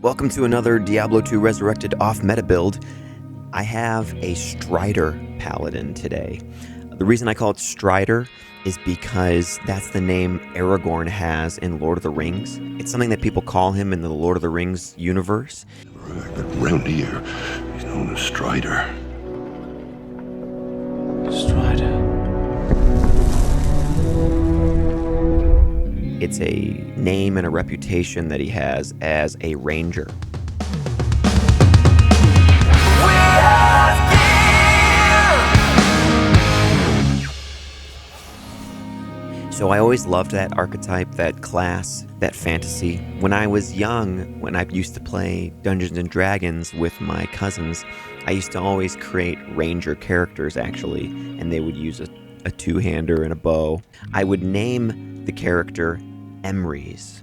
Welcome to another Diablo 2 Resurrected off-meta build. I have a Strider Paladin today. The reason I call it Strider is because that's the name Aragorn has in Lord of the Rings. It's something that people call him in the Lord of the Rings universe. Around here, he's known as Strider. Strider. It's a name and a reputation that he has as a ranger. So I always loved that archetype, that class, that fantasy. When I was young, when I used to play Dungeons and Dragons with my cousins, I used to always create ranger characters, actually, and they would use a two-hander and a bow. I would name the character Emreiz.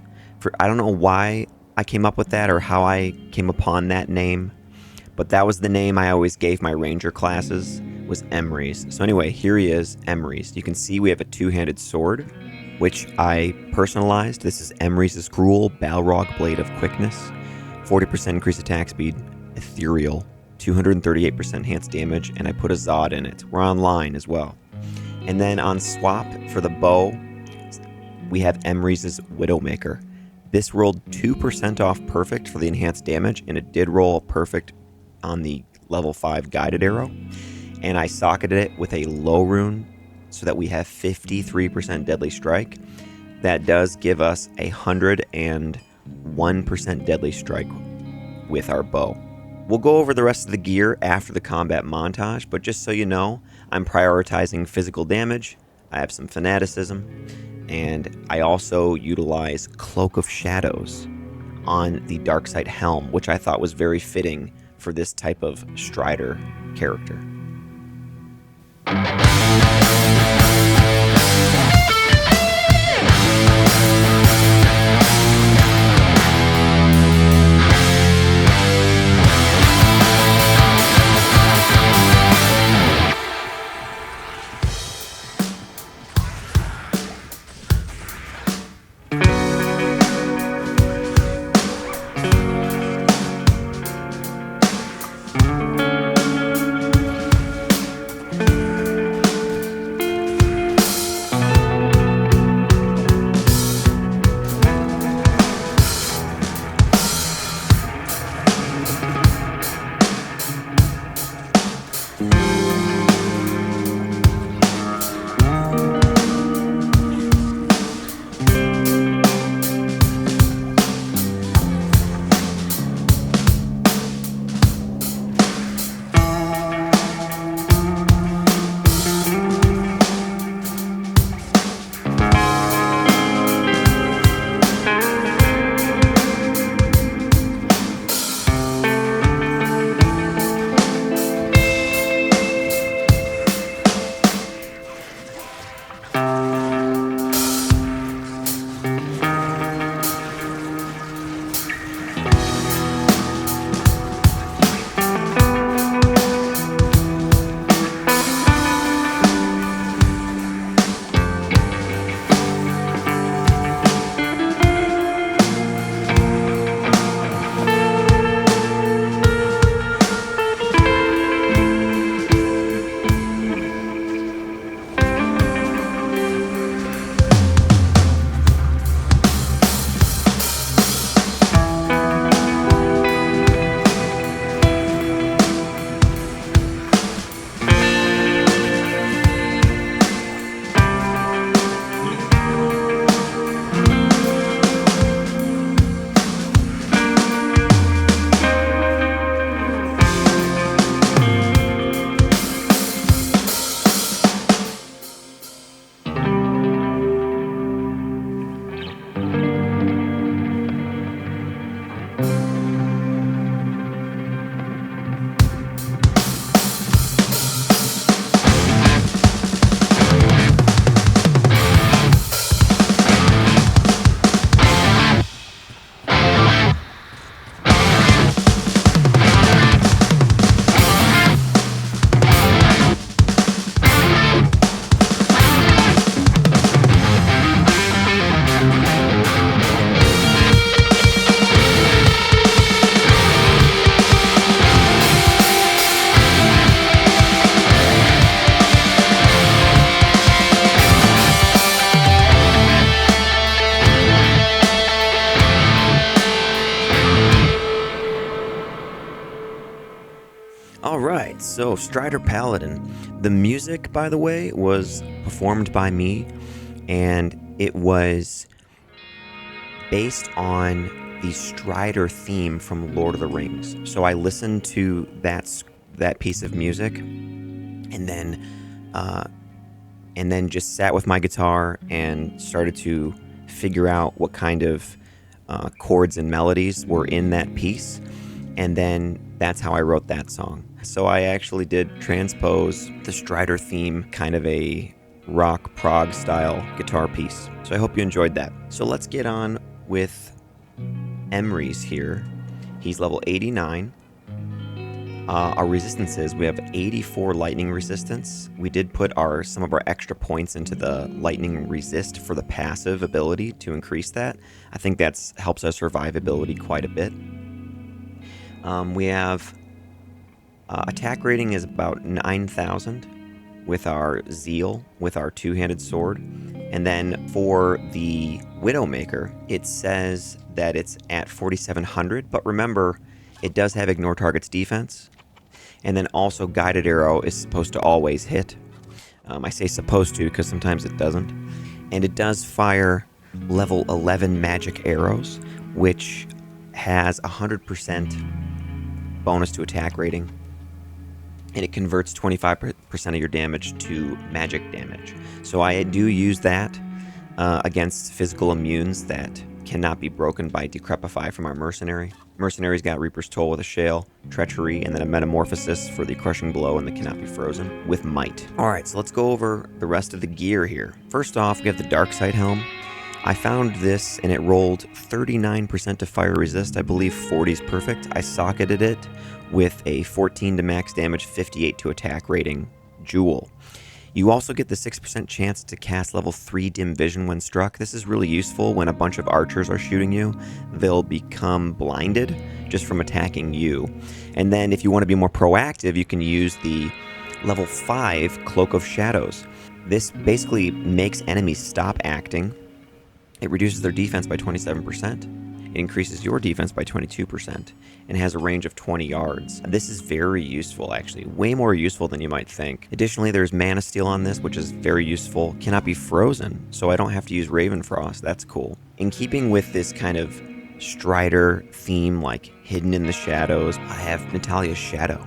I don't know why I came up with that or how I came upon that name, but that was the name I always gave my ranger classes, was Emreiz. So anyway, here he is, Emreiz. You can see we have a two-handed sword, which I personalized. This is Emreiz's Cruel Balrog Blade of Quickness, 40% increased attack speed, ethereal, 238% enhanced damage, and I put a Zod in it. We're online as well. And then on swap for the bow, we have Emreiz's Widowmaker. This rolled 2% off perfect for the enhanced damage, and it did roll perfect on the level 5 guided arrow. And I socketed it with a low rune so that we have 53% deadly strike. That does give us 101% deadly strike with our bow. We'll go over the rest of the gear after the combat montage, but just so you know, I'm prioritizing physical damage. I have some fanaticism, and I also utilize Cloak of Shadows on the Darkside Helm, which I thought was very fitting for this type of Strider character. All right, so Strider Paladin. The music, by the way, was performed by me, and it was based on the Strider theme from Lord of the Rings. So I listened to that piece of music, and then just sat with my guitar and started to figure out what kind of chords and melodies were in that piece, and then that's how I wrote that song. So I actually did transpose the Strider theme, kind of a rock prog style guitar piece. So I hope you enjoyed that. So let's get on with Emreiz here. He's level 89. Our resistances, we have 84 lightning resistance. We did put some of our extra points into the lightning resist for the passive ability to increase that. I think that helps our survivability quite a bit. We have attack rating is about 9,000 with our Zeal, with our two-handed sword. And then for the Widowmaker, it says that it's at 4,700, but remember, it does have ignore target's defense. And then also guided arrow is supposed to always hit. I say supposed to because sometimes it doesn't. And it does fire level 11 magic arrows, which has 100% bonus to attack rating. And it converts 25% of your damage to magic damage. So I do use that against physical immunes that cannot be broken by Decrepify from our Mercenary. Mercenary's got Reaper's Toll with a Shale, Treachery, and then a Metamorphosis for the Crushing Blow and the Cannot Be Frozen with Might. Alright, so let's go over the rest of the gear here. First off, we have the Darksight Helm. I found this and it rolled 39% to fire resist. I believe 40 is perfect. I socketed it with a 14 to max damage, 58 to attack rating jewel. You also get the 6% chance to cast level 3 dim vision when struck. This is really useful when a bunch of archers are shooting you. They'll become blinded just from attacking you. And then if you want to be more proactive, you can use the level 5 Cloak of Shadows. This basically makes enemies stop acting. It reduces their defense by 27%. It increases your defense by 22% and has a range of 20 yards. This is very useful, actually. Way more useful than you might think. Additionally, there's Mana Steal on this, which is very useful. Cannot be frozen, so I don't have to use Ravenfrost. That's cool. In keeping with this kind of Strider theme, like hidden in the shadows, I have Natalia's Shadow.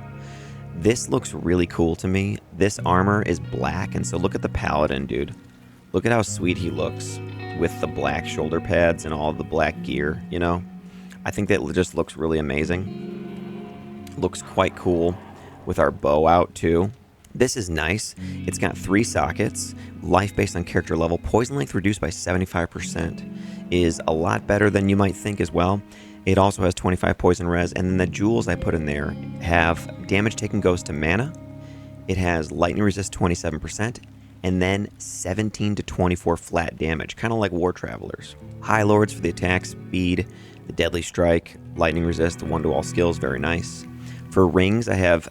This looks really cool to me. This armor is black, and so look at the Paladin, dude. Look at how sweet he looks with the black shoulder pads and all the black gear, you know? I think that just looks really amazing. Looks quite cool with our bow out, too. This is nice. It's got 3 sockets. Life based on character level. Poison length reduced by 75% is a lot better than you might think as well. It also has 25 poison res, and then the jewels I put in there have damage taken goes to mana. It has lightning resist 27%. And then 17 to 24 flat damage, kind of like War Travelers. High Lords for the attack speed, the Deadly Strike, Lightning Resist, the 1 to all skills, very nice. For rings, I have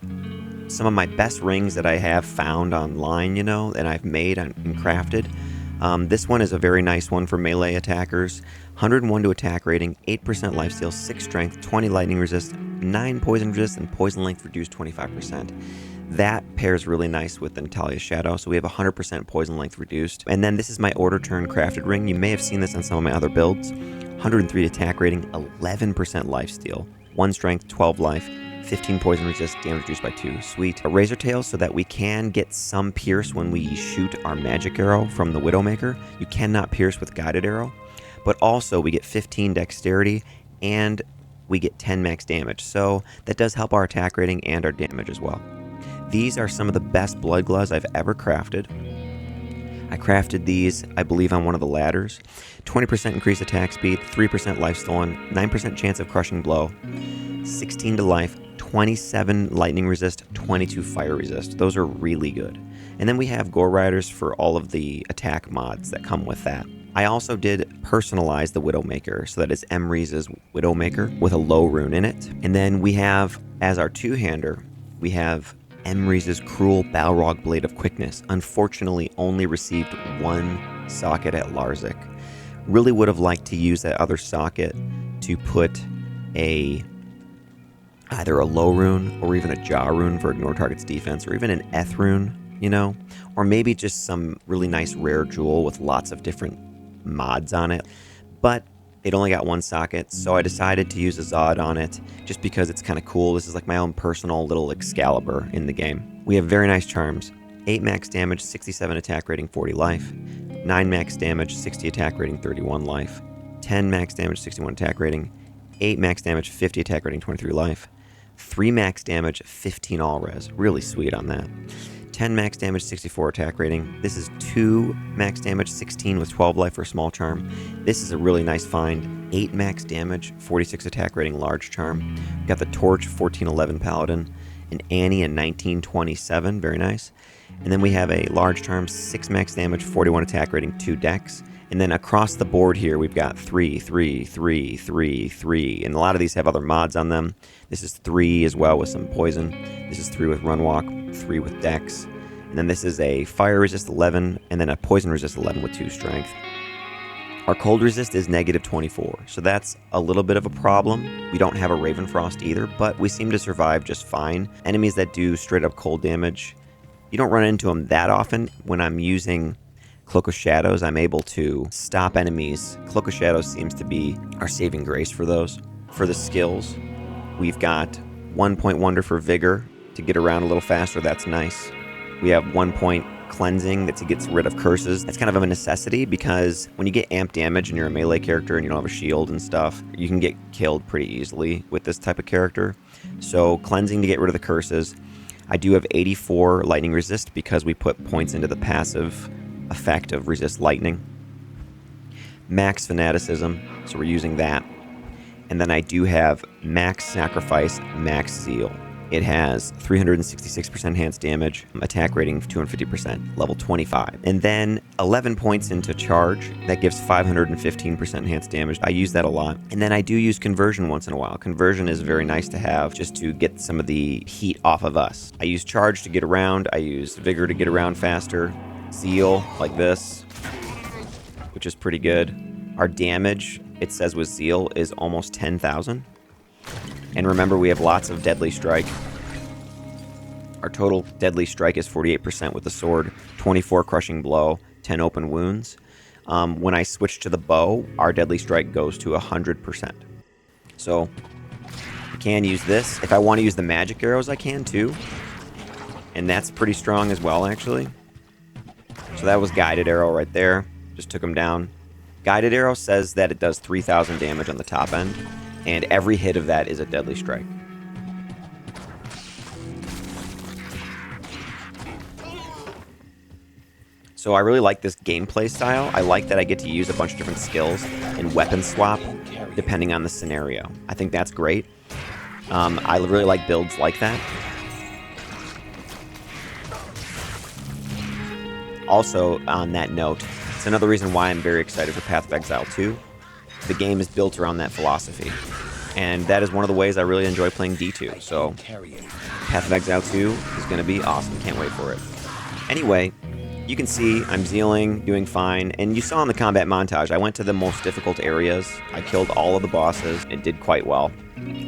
some of my best rings that I have found online, you know, and I've made and crafted. This one is a very nice one for melee attackers. 101 to attack rating, 8% lifesteal, 6 strength, 20 lightning resist, 9 poison resist, and poison length reduced 25%. That pairs really nice with the Natalia's Shadow, so we have 100% poison length reduced. And then this is my order turn crafted ring. You may have seen this on some of my other builds. 103 attack rating, 11% lifesteal, 1 strength, 12 life, 15 poison resist, damage reduced by 2. Sweet. A razor tail so that we can get some pierce when we shoot our magic arrow from the Widowmaker. You cannot pierce with guided arrow, but also we get 15 dexterity and we get 10 max damage. So that does help our attack rating and our damage as well. These are some of the best blood gloves I've ever crafted. I crafted these, I believe, on one of the ladders. 20% increased attack speed, 3% life stolen, 9% chance of crushing blow, 16 to life, 27 lightning resist, 22 fire resist. Those are really good. And then we have Gore Riders for all of the attack mods that come with that. I also did personalize the Widowmaker, so that is Emreiz's Widowmaker with a low rune in it. And then we have, as our two-hander, we have Emreiz's Cruel Balrog Blade of Quickness. Unfortunately, only received 1 socket at Larzik. Really would have liked to use that other socket to put a either a low rune or even a jaw rune for ignore target's defense, or even an eth rune, you know, or maybe just some really nice rare jewel with lots of different mods on it. But it only got one socket, so I decided to use a Zod on it just because it's kind of cool. This is like my own personal little Excalibur in the game. We have very nice charms. 8 max damage, 67 attack rating, 40 life. 9 max damage, 60 attack rating, 31 life. 10 max damage, 61 attack rating. 8 max damage, 50 attack rating, 23 life. 3 max damage, 15 all res. Really sweet on that. 10 max damage, 64 attack rating. This is 2 max damage, 16 with 12 life for a small charm. This is a really nice find. 8 max damage, 46 attack rating, large charm. We got the Torch, 1411 Paladin. An Annie, a 1927, very nice. And then we have a large charm, 6 max damage, 41 attack rating, 2 dex. And then across the board here, we've got 3, 3, 3, 3, 3. And a lot of these have other mods on them. This is 3 as well with some poison. This is 3 with run walk, 3 with dex. And then this is a fire resist 11, and then a poison resist 11 with 2 strength. Our cold resist is negative 24, so that's a little bit of a problem. We don't have a Raven Frost either, but we seem to survive just fine. Enemies that do straight up cold damage, you don't run into them that often. When I'm using Cloak of Shadows, I'm able to stop enemies. Cloak of Shadows seems to be our saving grace for those. For the skills, we've got 1 point Wonder for Vigor to get around a little faster. That's nice. We have 1 point Cleansing that gets rid of curses. That's kind of a necessity because when you get amp damage and you're a melee character and you don't have a shield and stuff, you can get killed pretty easily with this type of character. So Cleansing to get rid of the curses. I do have 84 lightning resist because we put points into the passive effect of resist lightning. Max fanaticism, so we're using that. And then I do have max sacrifice, max zeal. It has 366% enhanced damage, attack rating 250%, level 25. And then 11 points into charge, that gives 515% enhanced damage. I use that a lot. And then I do use conversion once in a while. Conversion is very nice to have just to get some of the heat off of us. I use charge to get around, I use vigor to get around faster, zeal like this, which is pretty good. Our damage, it says with zeal, is almost 10,000. And remember, we have lots of Deadly Strike. Our total Deadly Strike is 48% with the sword, 24 Crushing Blow, 10 Open Wounds. When I switch to the bow, our Deadly Strike goes to 100%. So, I can use this. If I want to use the magic arrows, I can too. And that's pretty strong as well, actually. So that was Guided Arrow right there. Just took him down. Guided Arrow says that it does 3,000 damage on the top end. And every hit of that is a Deadly Strike. So I really like this gameplay style. I like that I get to use a bunch of different skills and weapon swap depending on the scenario. I think that's great. I really like builds like that. Also, on that note, it's another reason why I'm very excited for Path of Exile 2. The game is built around that philosophy. And that is one of the ways I really enjoy playing D2. So, Path of Exile 2 is going to be awesome. Can't wait for it. Anyway, you can see I'm zealing, doing fine. And you saw in the combat montage, I went to the most difficult areas. I killed all of the bosses and did quite well.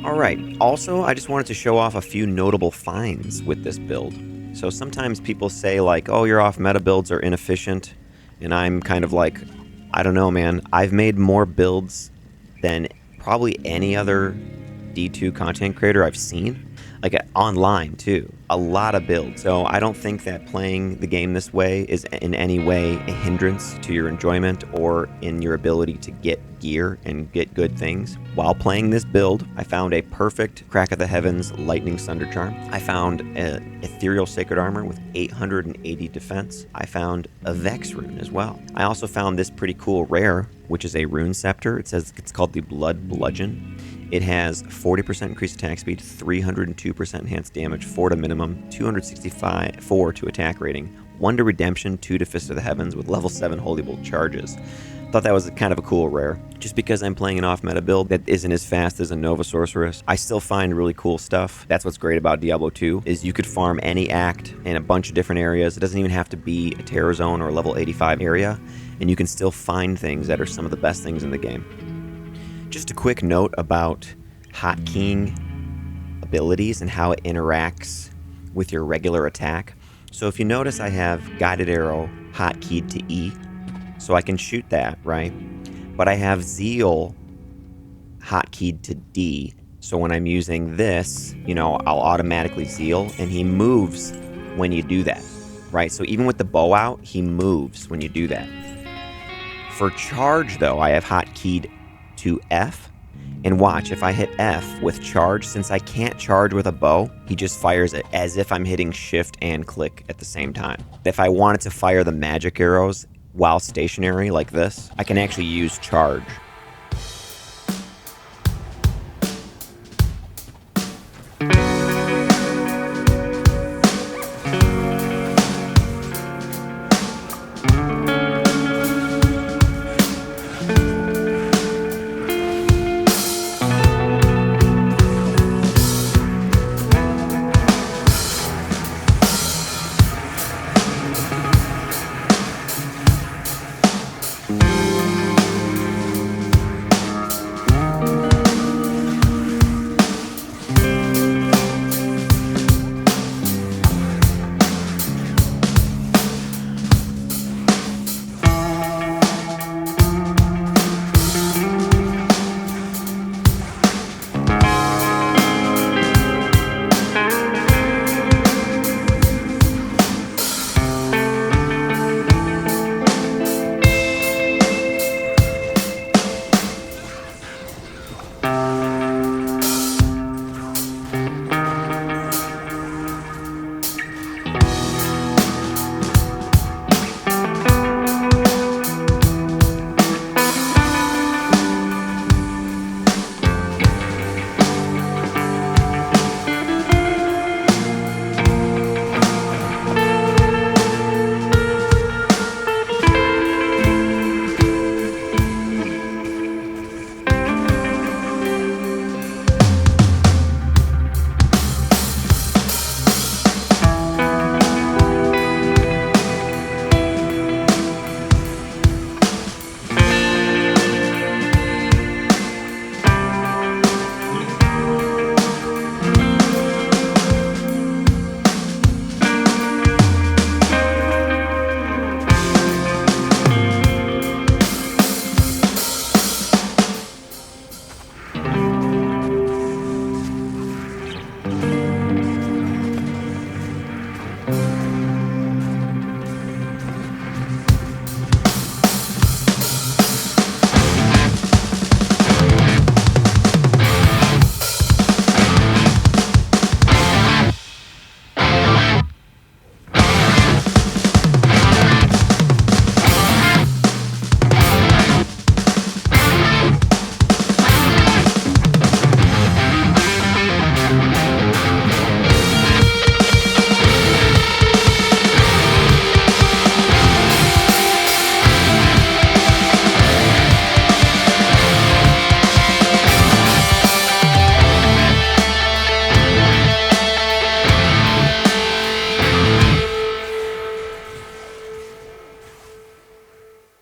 Alright, also, I just wanted to show off a few notable finds with this build. So sometimes people say like, oh, your off-meta builds are inefficient. And I'm kind of like, I don't know, man. I've made more builds than probably any other D2 content creator I've seen. Like online, too. A lot of builds. So I don't think that playing the game this way is in any way a hindrance to your enjoyment or in your ability to get gear and get good things. While playing this build, I found a perfect Crack of the Heavens Lightning Sunder Charm. I found an Ethereal Sacred Armor with 880 defense. I found a Vex Rune as well. I also found this pretty cool rare, which is a Rune Scepter. It says it's called the Blood Bludgeon. It has 40% increased attack speed, 302% enhanced damage, 4 to minimum, 264 to attack rating, 1 to redemption, 2 to Fist of the Heavens with level 7 Holy Bolt charges. Thought that was kind of a cool rare. Just because I'm playing an off-meta build that isn't as fast as a Nova Sorceress, I still find really cool stuff. That's what's great about Diablo 2, is you could farm any act in a bunch of different areas. It doesn't even have to be a Terror Zone or a level 85 area, and you can still find things that are some of the best things in the game. Just a quick note about hotkeying abilities and how it interacts with your regular attack. So if you notice, I have guided arrow hotkeyed to E, so I can shoot that, right? But I have zeal hotkeyed to D, so when I'm using this, you know, I'll automatically zeal, and he moves when you do that, right? So even with the bow out, he moves when you do that. For charge, though, I have hotkeyed to F, and watch, if I hit F with charge, since I can't charge with a bow, he just fires it as if I'm hitting shift and click at the same time. If I wanted to fire the magic arrows while stationary like this, I can actually use charge